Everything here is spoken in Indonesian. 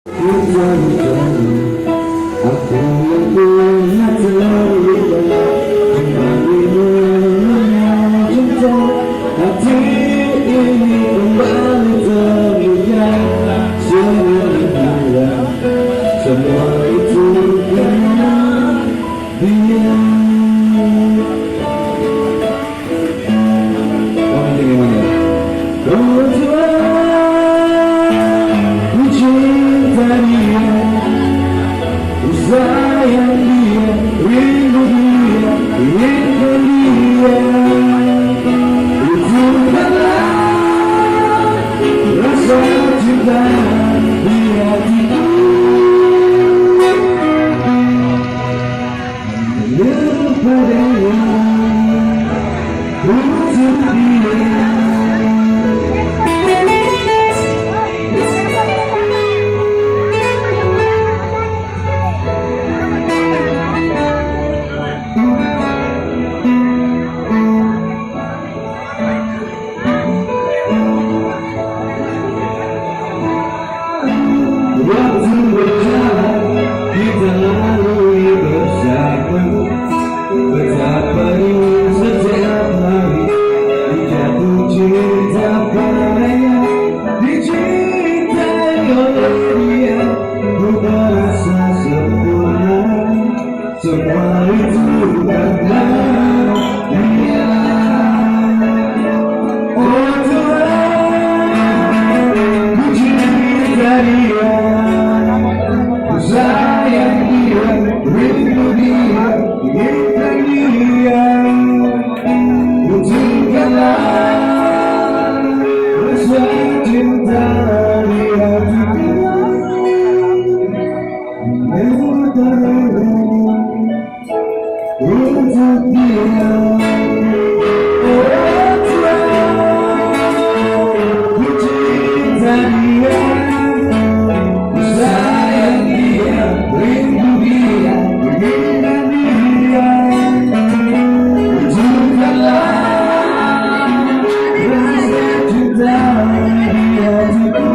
Aku yang punya cerita kembali menyatu hati ini kembali terlihat semuanya semua itu karena dia. Oh nanti gimana? Oh Tuhan, ku cinta dia, ku sayang dia, rindu dia, inginkan dia. Itu adalah rasa cinta di hatiku. Padanya untuk dia. Waktu berjalan kita lalui bersama. Betapa rindu setiap hari dijatuh cinta padanya, dicintai oleh dia. Ku merasa sempurna, semua itu karena dia. Oh Tuhan, ku cinta dia, ku sayang dia, rindu dia, inginkan dia. Wujudkanlah rasa cinta di hatiku. Untuk dia. Oh Tuhan, ku cinta dia, ku sayang dia, rindu dia, inginkan dia. Wujudkanlah rasa cinta di hatiku.